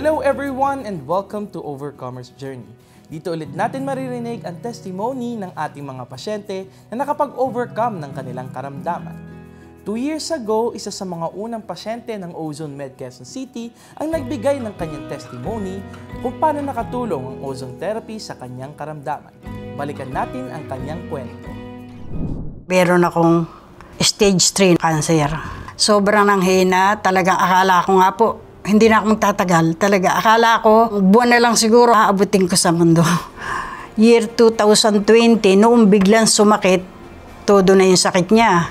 Hello everyone and welcome to Overcomer's Journey. Dito ulit natin maririnig ang testimony ng ating mga pasyente na nakapag-overcome ng kanilang karamdaman. 2 years ago, isa sa mga unang pasyente ng Ozone Med Quezon City ang nagbigay ng kanyang testimony kung paano nakatulong ang ozone therapy sa kanyang karamdaman. Balikan natin ang kanyang kwento. Meron akong stage 3 cancer. Sobrang nanghina, talagang akala ko nga po, hindi na ako magtatagal. Talaga, akala ko, buwan na lang siguro aabutin ko sa mundo. Year 2020, noong biglang sumakit, todo na yung sakit niya.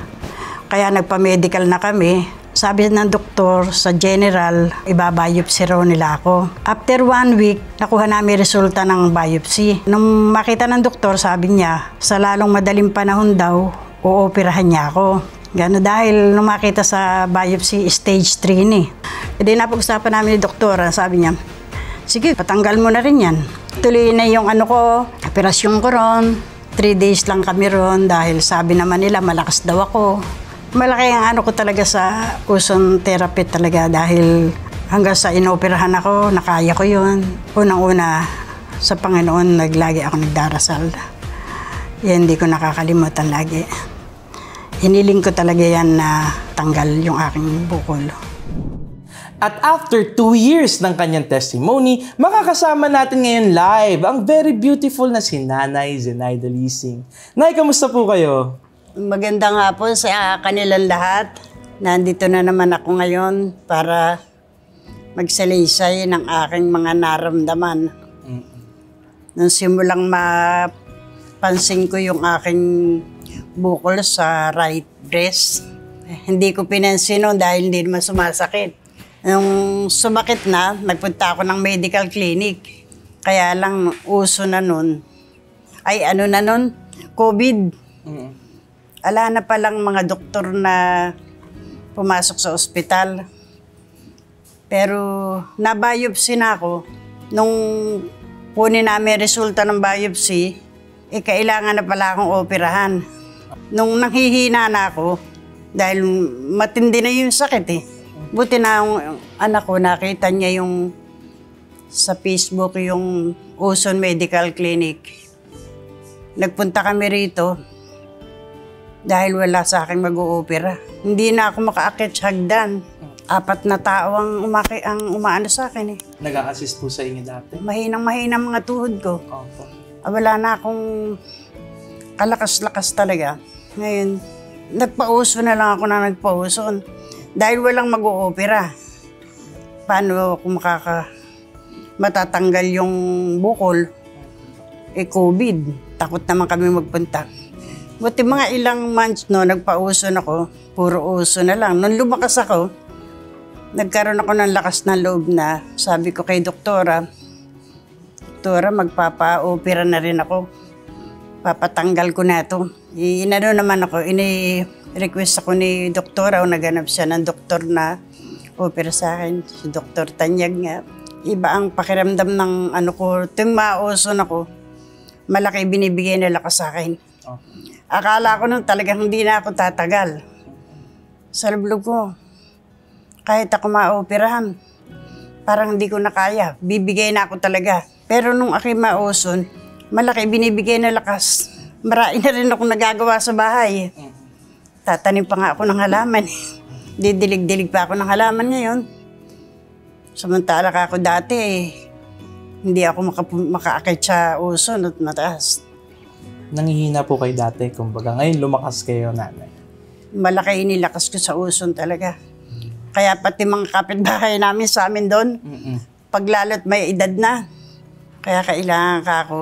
Kaya nagpa-medical na kami. Sabi ng doktor sa general, ibabiopsy raw nila ako. After 1 week, nakuha namin resulta ng biopsy. Nung makita ng doktor, sabi niya, sa lalong madaling panahon daw, uoperahan niya ako. Gano dahil nung makita sa biopsy, stage 3 ni. E di napag-usapan namin ni doktora, sabi niya, sige, patanggal mo na rin yan. Tuloy na yung operasyon ko ron. 3 days lang kami ron dahil sabi naman nila malakas daw ako. Malaki ang ko talaga sa ozone therapy talaga dahil hanggang sa inoperahan ako, nakaya ko yun. Unang-una sa Panginoon, lagi ako nagdarasal. Yan, hindi ko nakakalimutan lagi. Hiniling ko talaga yan na tanggal yung aking bukol. At after 2 years ng kanyang testimony, makakasama natin ngayon live ang very beautiful na si Nanay Zenaida Lising. Nay, kamusta po kayo? Magandang hapon sa kanilang lahat. Nandito na naman ako ngayon para magsalaysay ng aking mga naramdaman. Nung simulang mapansin ko yung aking bukol sa right breast, hindi ko pinansin noon dahil hindi naman sumasakit. Nung sumakit na, nagpunta ako ng medical clinic. Kaya lang uso na nun. Ay na nun? COVID. Ala na palang mga doktor na pumasok sa ospital. Pero na-biopsy na ako. Nung kunin namin resulta ng biopsy, kailangan na pala akong operahan. Nung nanghihina na ako, dahil matindi na yung sakit Buti na yung anak ko, nakita niya yung sa Facebook yung Ozone Medical Clinic. Nagpunta kami rito dahil wala sa akin mag-oopera. Hindi na ako makaakit sa hagdan. 4 na tao ang umaano sa akin Nag-a-assist po sa inyo dati? Mahinang mga tuhod ko. Opo. Wala na akong kalakas-lakas talaga. Ngayon, nagpauso na lang ako na nagpauso. Dahil walang mag-oopera. Paano ako matatanggal yung bukol? COVID. Takot naman kami magpunta. Buti mga ilang months nagpauso na ako. Puro uso na lang. Nung lumakas ako, nagkaroon ako ng lakas ng loob na sabi ko kay doktora, Doktora, magpapa-opera na rin ako. Papatanggal ko na ito. Inano naman ako, request ako ni doktora o naganap siya ng doktor na opera sa akin. Si Dr. Tanyag nga. Iba ang pakiramdam ng ko. Tuwing mauson ako, malaki binibigay na lakas sa akin. Akala ko nung talagang hindi na ako tatagal. Sa loob ko, kahit ako maoperahan, parang hindi ko na kaya. Bibigay na ako talaga. Pero nung aking mauson, malaki binibigay na lakas. Marami na rin akong nagagawa sa bahay. Tatanim pa nga ako ng halaman. Didilig-dilig pa ako ng halaman ngayon. Samantala ka ako dati, hindi ako makaakit sa uson at mataas. Nanghihina po kayo dati, kumbaga ngayon lumakas kayo, Nanay. Malaki inilakas ko sa uson talaga. Kaya pati mga kapitbahay namin sa amin doon, paglalot may edad na. Kaya kailangan ka ako.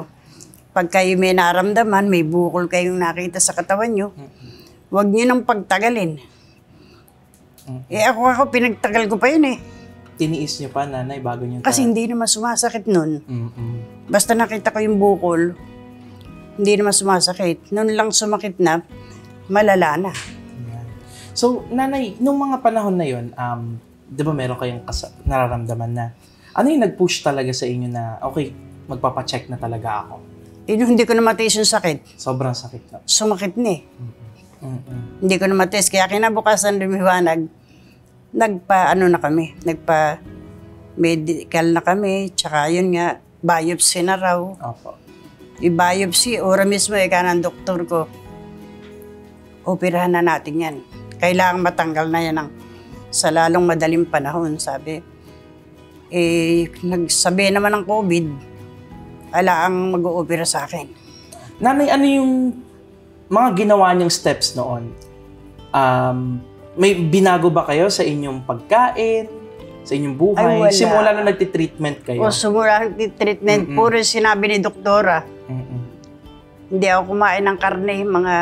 Pag kayo may naramdaman, may bukol kayong nakita sa katawan nyo, huwag nyo nang pagtagalin. Ako pinagtagal ko pa yun Tiniis nyo pa, Nanay, bago nyo Kasi hindi naman sumasakit nun. Basta nakita ko yung bukol, hindi naman sumasakit. Nun lang sumakit na, malala na. So, Nanay, nung mga panahon na yun, di ba meron kayong nararamdaman na, ano yung nag-push talaga sa inyo na, okay, magpapacheck na talaga ako? Hindi ko na matiis yung sakit. Sobrang sakit na. Sumakit na Hindi ko na matiis. Kaya kinabukasan lumiwanag, nagpa medical na kami, tsaka yun nga, biopsy na raw. Opo. I-biopsy, ora mismo, ika ng doktor ko, operahan na natin yan. Kailangan matanggal na yan sa lalong madaling panahon, sabi. Nagsabi naman ng COVID, ala ang mag-oopera sa akin. Nanay, ano yung mga ginawa niyong steps noon? May binago ba kayo sa inyong pagkain, sa inyong buhay? Ay, wala. Simula na nagtitreatment kayo? O simula nagtitreatment, puro sinabi ni doktora. Hindi ako kumain ng karne, mga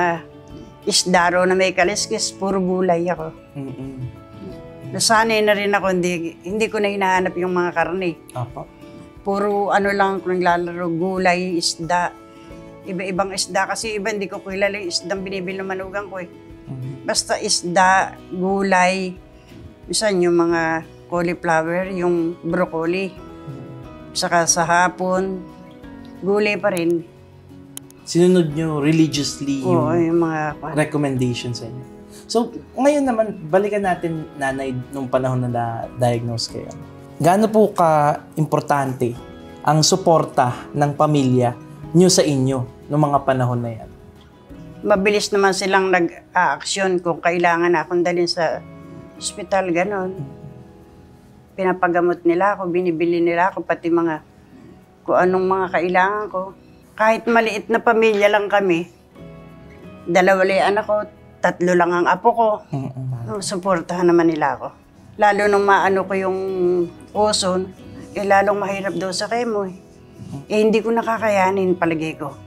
isda raw na may kaliskis, puro gulay ako. Nasanay na rin ako, hindi ko na hinahanap yung mga karne. Apo. Puro ano lang kung naglalaro, gulay, isda. Iba-ibang isda kasi iba hindi ko kilala yung isdang binibili ng manugang ko eh. Basta isda, gulay, minsan yung mga cauliflower, yung broccoli. Saka sa hapon, gulay pa rin. Sinunod nyo religiously yung yung mga recommendations sa inyo. So, ngayon naman, balikan natin, nanay, nung panahon na na-diagnose kayo. Gaano po ka-importante ang suporta ng pamilya nyo sa inyo noong mga panahon na yan? Mabilis naman silang nag-a-aksyon kung kailangan akong dalhin sa ospital, gano'n. Pinapagamot nila ako, binibili nila ako, pati mga kung anong mga kailangan ko. Kahit maliit na pamilya lang kami, 2 anak ko, 3 lang ang apo ko. Suportahan naman nila ako. Lalo nung maano ko yung ozone, lalong mahirap daw sa chemo eh. Hindi ko nakakayanin palagay ko.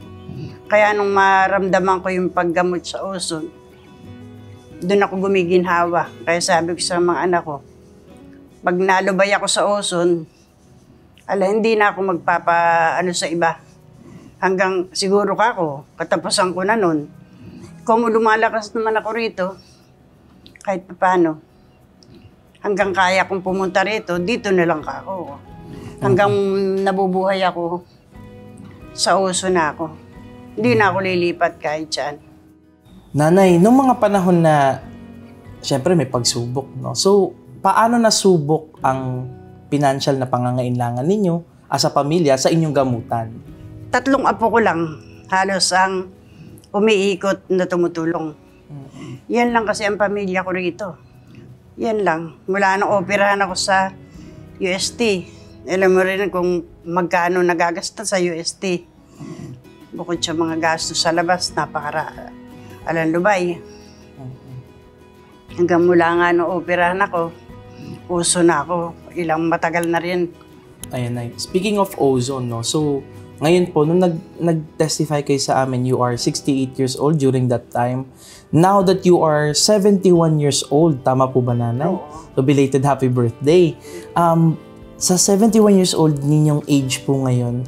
Kaya nung maramdaman ko yung paggamot sa ozone, doon ako gumiginhawa. Kaya sabi ko sa mga anak ko, pag nalubay ako sa ozone, hindi na ako magpapaano sa iba. Hanggang siguro katapusan ko na nun. Kung lumalakas naman ako rito, kahit paano, hanggang kaya kong pumunta rito, dito na lang ako. Hanggang nabubuhay ako, sa uso na ako. Hindi na ako lilipat kahit saan. Nanay, nung mga panahon na, syempre may pagsubok, no? So, paano nasubok ang financial na pangangailangan ninyo as a pamilya sa inyong gamutan? 3 apo ko lang, halos ang umiikot na tumutulong. Yan lang kasi ang pamilya ko rito. Yan lang. Mula nung operahan ako sa UST, alam mo rin kung magkano nagagasta sa UST. Bukod sa mga gastos sa labas, Lubay. Hanggang mula nga nung operahan ako, uso na ako. Ilang matagal na rin. Ayan, Nay. Speaking of ozone, no? So, ngayon po, nung nag-testify kayo sa amin, you are 68 years old during that time. Now that you are 71 years old, tama po ba, nanay? So, belated happy birthday. Sa 71 years old ninyong age po ngayon,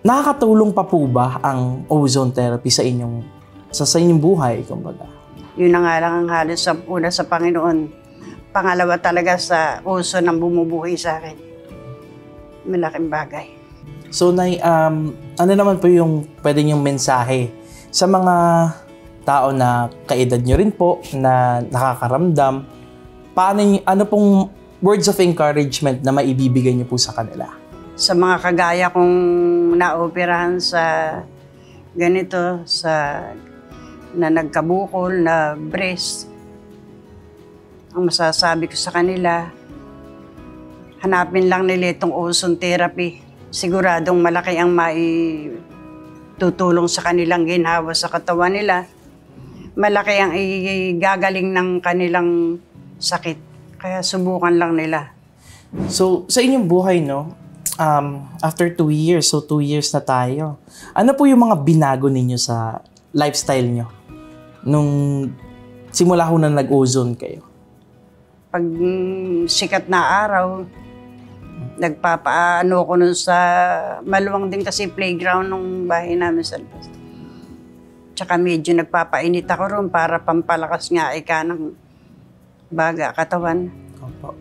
nakakatulong pa po ba ang ozone therapy sa inyong buhay, kumbaga? Yun na nga lang ang halos sa una sa Panginoon. Pangalawa talaga sa ozone ang bumubuhay sa akin. Malaking bagay. So, Nay, ano naman po yung pwede niyong mensahe sa mga tao na kaedad niyo rin po, na nakakaramdam? Ano pong words of encouragement na maibibigay niyo po sa kanila? Sa mga kagaya kong naoperahan sa ganito, na nagkabukol, na breast, ang masasabi ko sa kanila, hanapin lang nila itong ozone therapy. Siguradong malaki ang maitutulong sa kanilang ginhawa sa katawan nila. Malaki ang igagaling ng kanilang sakit. Kaya subukan lang nila. So, sa inyong buhay, no? After 2 years, so 2 years na tayo. Ano po yung mga binago ninyo sa lifestyle nyo nung simula ho na nag-ozone kayo? Pag sikat na araw, nagpapaano ko nun sa maluwang din kasi playground ng bahay namin sa labas. Tsaka medyo nagpapainit ako ron para pampalakas nga ika ng baga, katawan. Opo.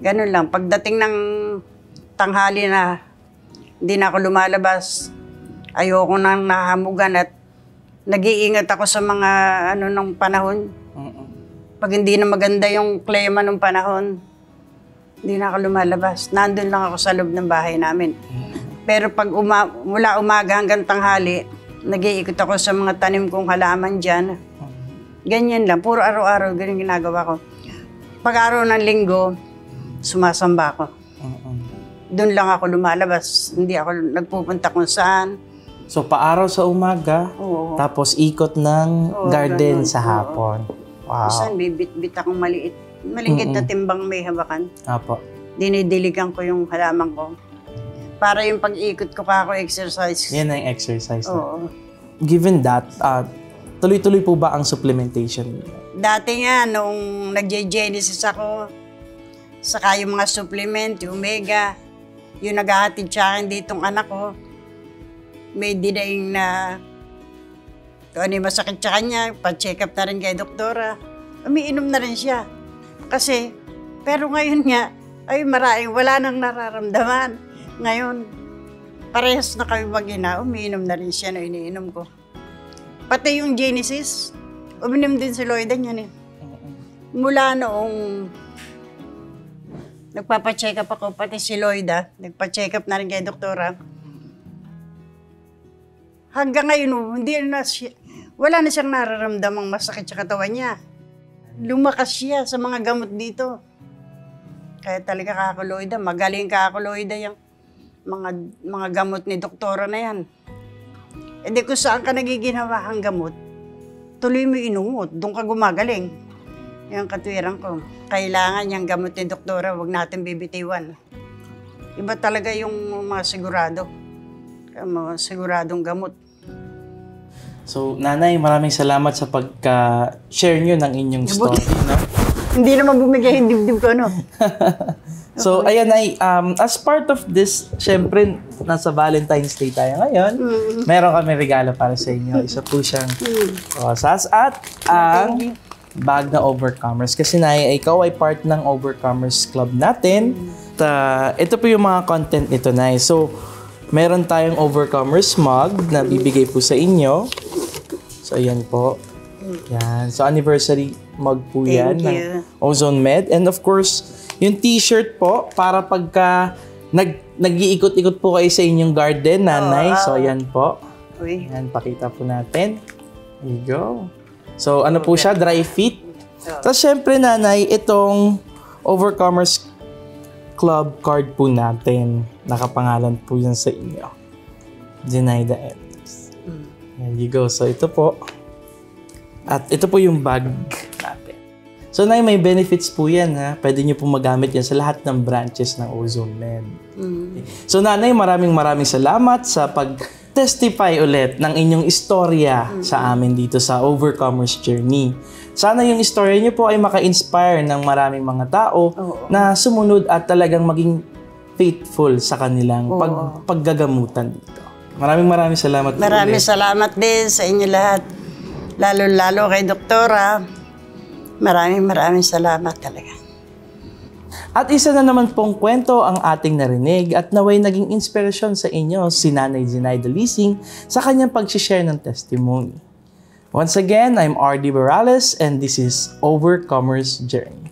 Ganun lang. Pagdating ng tanghali na hindi na ako lumalabas, ayoko nang nahamugan at nag-iingat ako sa mga ng panahon. Pag hindi na maganda yung klima ng panahon, Hindi na ako lumalabas. Nandun lang ako sa loob ng bahay namin. Pero pag mula umaga hanggang tanghali, nag-iikot ako sa mga tanim kong halaman dyan. Ganyan lang. Puro araw-araw, ganyan ginagawa ko. Pag araw ng linggo, sumasamba ako. Doon lang ako lumalabas. Hindi ako nagpupunta kung saan. So, paaraw sa umaga, Oo. tapos ikot ng garden ganun. sa hapon. Wow. Saan bibit-bit akong maliit na timbang may hawakan. Apo. Dinidiligan ko yung halaman ko. Para yung pag-ikot ko pa ako exercise. Yan ang exercise na. Oo. Given that, tuloy-tuloy po ba ang supplementation niyo? Dati nga, nung nag-Genesis ako, saka yung mga supplement, yung omega, yung naghahatid sa akin ditong anak ko, may dinaing na kung ano yung masakit sa kanya, pa-check up na rin kay doktora. Umiinom na rin siya. Kasi, pero ngayon nga, ay maraming wala nang nararamdaman. Ngayon, parehas na kami mag-ina, umiinom na rin siya na iniinom ko. Pati yung Genesis, uminom din si Loida niyan eh. Mula noong nagpapacheck up ako, pati si Loida, nagpa-check up na rin kay doktora. Hanggang ngayon, wala na siyang nararamdamang masakit sa katawan niya. Lumakas siya sa mga gamot dito. Kaya talaga kakuloida, magaling kakuloida yung mga gamot ni doktora na yan. E di kung saan ka nagiginawa ang gamot, tuloy mo inungot, doon ka gumagaling. Yung katwiran ko, kailangan yung gamot ni doktora, wag natin bibitiwan. Iba talaga yung mga sigurado. Mga siguradong gamot. So, Nanay, maraming salamat sa pagka-share nyo ng inyong story. No? Hindi naman bumigay yung dibdib ko, no? So, ayan ay, as part of this, syempre, nasa Valentine's Day tayo ngayon. Meron kami regalo para sa inyo. Isa po siyang rosas at ang bag na Overcomers. Kasi ikaw ay part ng Overcomers Club natin. Ito po yung mga content nito, Nay. So, meron tayong Overcomers mug na bibigay po sa inyo. So, ayan po. Yan. So, anniversary mug po yan ng Ozone Med. And of course, yung t-shirt po, para pagka nag-iikot-ikot po kayo sa inyong garden, Nanay. So, ayan po. Ayan, pakita po natin. There you go. So, ano po siya? Dry fit. Tapos, syempre, Nanay, itong Overcomers Club card po natin. Nakapangalan po yan sa inyo. Zenaida Evans. There you go. So, ito po. At ito po yung bag natin. So, Nay, may benefits po yan, ha? Pwede nyo po magamit yan sa lahat ng branches ng Ozone Med. So, Nanay, maraming salamat sa pag-testify ulit ng inyong istorya sa amin dito sa Overcomers Journey. Sana yung istorya nyo po ay maka-inspire ng maraming mga tao na sumunod at talagang maging faithful sa kanilang paggagamutan dito. Maraming salamat po Maraming salamat din sa inyo lahat. Lalo kay doktora. Maraming salamat talaga. At isa na naman pong kwento ang ating narinig at naway naging inspirasyon sa inyo si Nanay Zenaida Lising sa kanyang pag-share ng testimony. Once again, I'm RD Barales and this is Overcomers Journey.